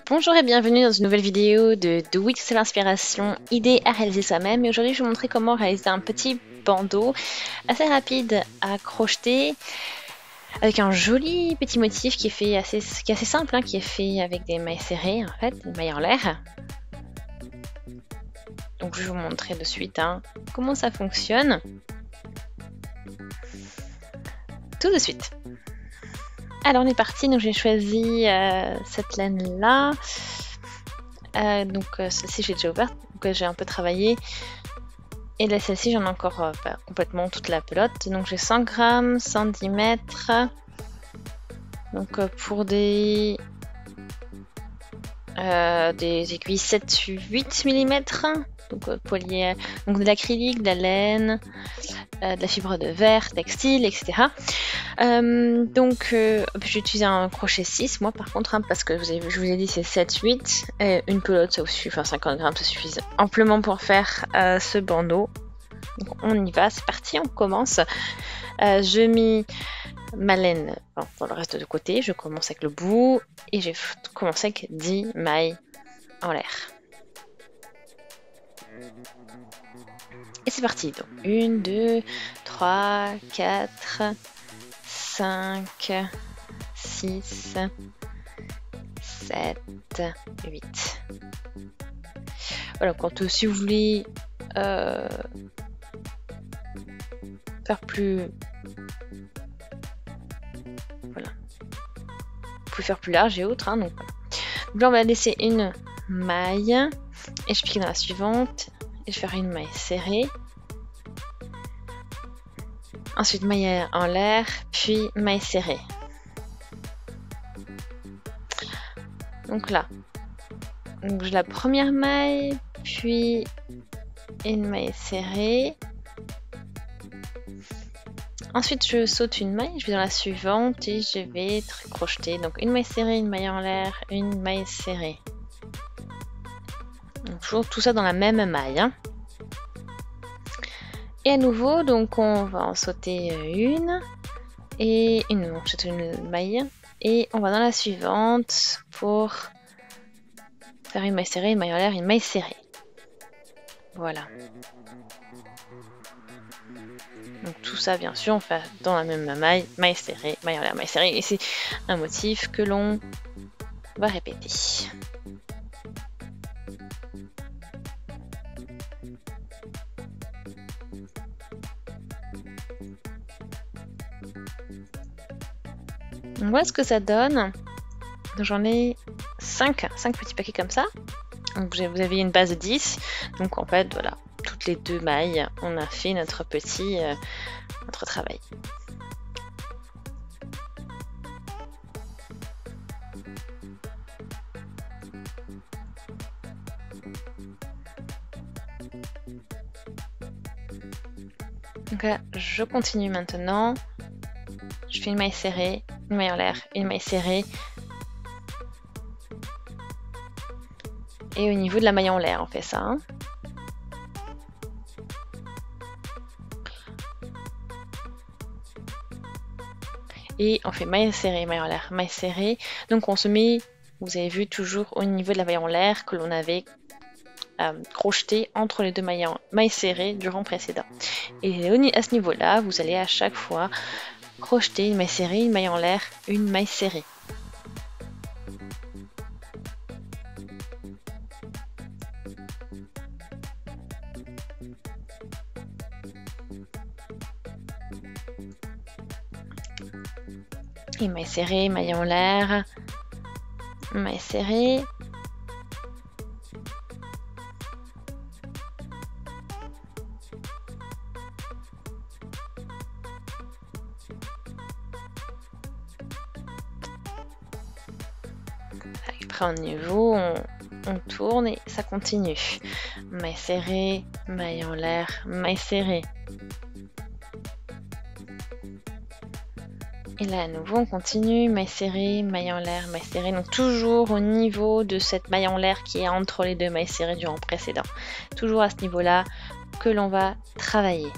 Bonjour et bienvenue dans une nouvelle vidéo de Do It, c'est l'inspiration, idée à réaliser soi-même. Et aujourd'hui, je vais vous montrer comment réaliser un petit bandeau assez rapide à crocheter avec un joli petit motif qui est assez simple, hein, qui est fait avec des mailles serrées, en fait, des mailles en l'air. Donc je vais vous montrer de suite comment ça fonctionne. Tout de suite. Alors on est parti, donc j'ai choisi cette laine là, celle-ci j'ai déjà ouverte, donc j'ai un peu travaillé, et là celle-ci j'en ai encore complètement toute la pelote, donc j'ai 100 grammes, centimètres, donc pour des aiguilles 7-8 mm, donc donc de l'acrylique, de la laine, de la fibre de verre, textile, etc. J'ai utilisé un crochet 6 moi par contre, parce que je vous ai dit c'est 7-8, et une pelote ça suffit, enfin 50 grammes ça suffit amplement pour faire ce bandeau. Donc on y va, c'est parti, on commence. Je mets ma laine pour le reste de côté, je commence avec le bout et j'ai commencé avec 10 mailles en l'air. Et c'est parti, donc 1, 2, 3, 4, 5, 6, 7, 8. Voilà, si vous voulez faire plus... Voilà. Vous pouvez faire plus large et autres. Donc là, on va laisser une maille et je pique dans la suivante. Et je vais faire une maille serrée. Ensuite, maille en l'air, puis maille serrée. Donc là, j'ai la première maille, puis une maille serrée. Ensuite, je saute une maille, je vais dans la suivante et je vais crocheter. Donc une maille serrée, une maille en l'air, une maille serrée. Donc, toujours tout ça dans la même maille. Et à nouveau, donc on va en sauter une et on saute une maille et on va dans la suivante pour faire une maille serrée, une maille en l'air, une maille serrée. Voilà. Donc tout ça, bien sûr, on fait dans la même maille, maille serrée, maille en l'air, maille serrée. Et c'est un motif que l'on va répéter. Voilà ce que ça donne. J'en ai 5 petits paquets comme ça. Donc vous avez une base de 10. Donc en fait, voilà, toutes les 2 mailles, on a fait notre notre travail. Donc là, je continue maintenant. Je fais une maille serrée, une maille en l'air, une maille serrée. Et au niveau de la maille en l'air, on fait ça. Et on fait maille serrée, maille en l'air, maille serrée. Donc on se met, vous avez vu, toujours au niveau de la maille en l'air que l'on avait crocheté entre les 2 mailles serrées du rang précédent. Et à ce niveau-là, vous allez à chaque fois crocheter une maille serrée, une maille en l'air, une maille serrée. Et maille serrée, maille en l'air, maille serrée. Après au niveau, on tourne et ça continue. Maille serrée, maille en l'air, maille serrée. Et là à nouveau on continue, maille serrée, maille en l'air, maille serrée, donc toujours au niveau de cette maille en l'air qui est entre les 2 mailles serrées du rang précédent. Toujours à ce niveau-là que l'on va travailler.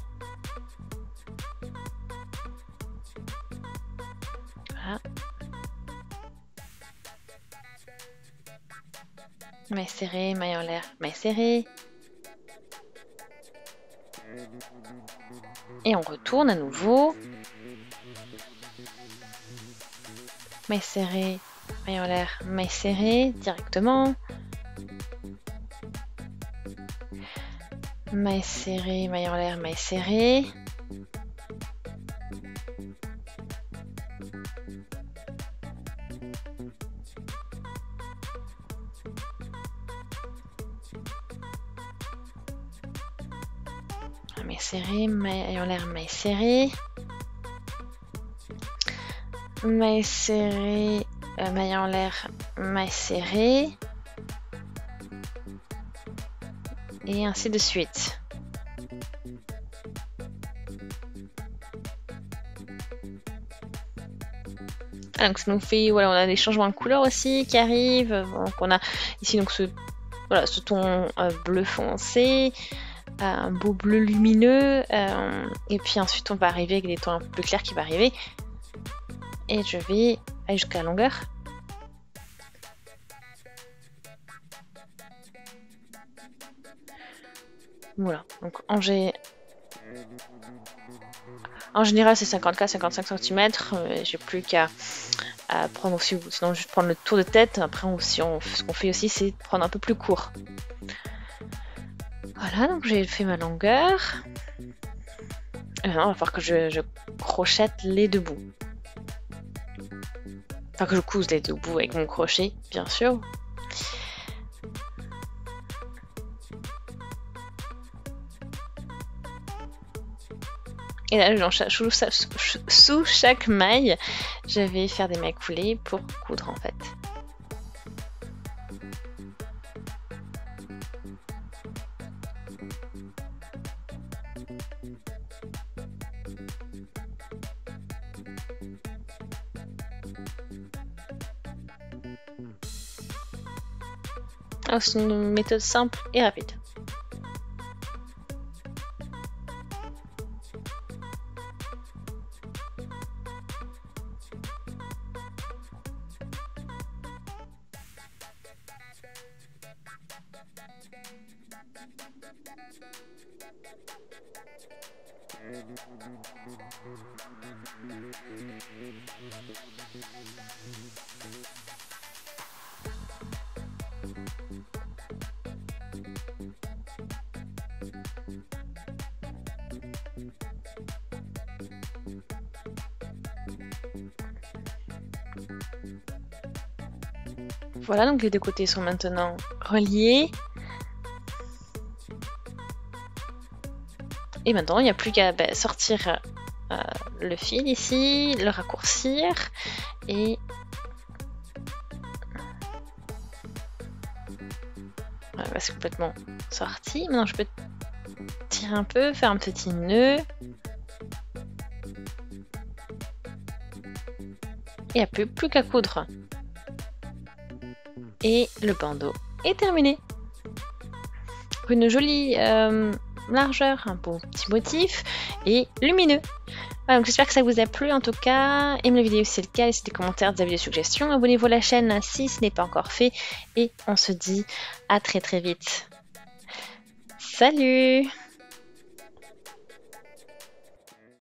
Voilà. Maille serrée, maille en l'air, maille serrée. Et on retourne à nouveau. Maille serrée, maille en l'air, maille serrée directement. Maille serrée, maille en l'air, maille serrée. Maille serrée, maille en l'air, maille serrée. Maille serrée, maille en l'air, maille serrée. Et ainsi de suite. Donc ça nous fait, voilà, on a des changements de couleur aussi qui arrivent. Donc on a ici donc ce ton bleu foncé, un beau bleu lumineux, et puis ensuite on va arriver avec des tons un peu plus clairs qui vont arriver. Et je vais aller jusqu'à la longueur. Voilà, donc en général c'est 54-55 cm, j'ai plus qu'à prendre aussi, sinon juste prendre le tour de tête. Après ce qu'on fait aussi c'est prendre un peu plus court. Voilà, donc j'ai fait ma longueur. Et maintenant il va falloir que je crochette les deux bouts. Enfin que je couse les deux bouts avec mon crochet, bien sûr. Et là, sous chaque maille, je vais faire des mailles coulées pour coudre en fait. C'est une méthode simple et rapide. Voilà, donc les deux côtés sont maintenant reliés. Et maintenant, il n'y a plus qu'à sortir le fil ici, le raccourcir et voilà, c'est complètement sorti. Maintenant, je peux tirer un peu, faire un petit nœud. Il n'y a plus qu'à coudre. Et le bandeau est terminé. Une jolie largeur, un beau petit motif et lumineux. Voilà, donc j'espère que ça vous a plu en tout cas. Aimez la vidéo si c'est le cas, laissez des commentaires, des avis, des suggestions. Abonnez-vous à la chaîne si ce n'est pas encore fait. Et on se dit à très vite. Salut!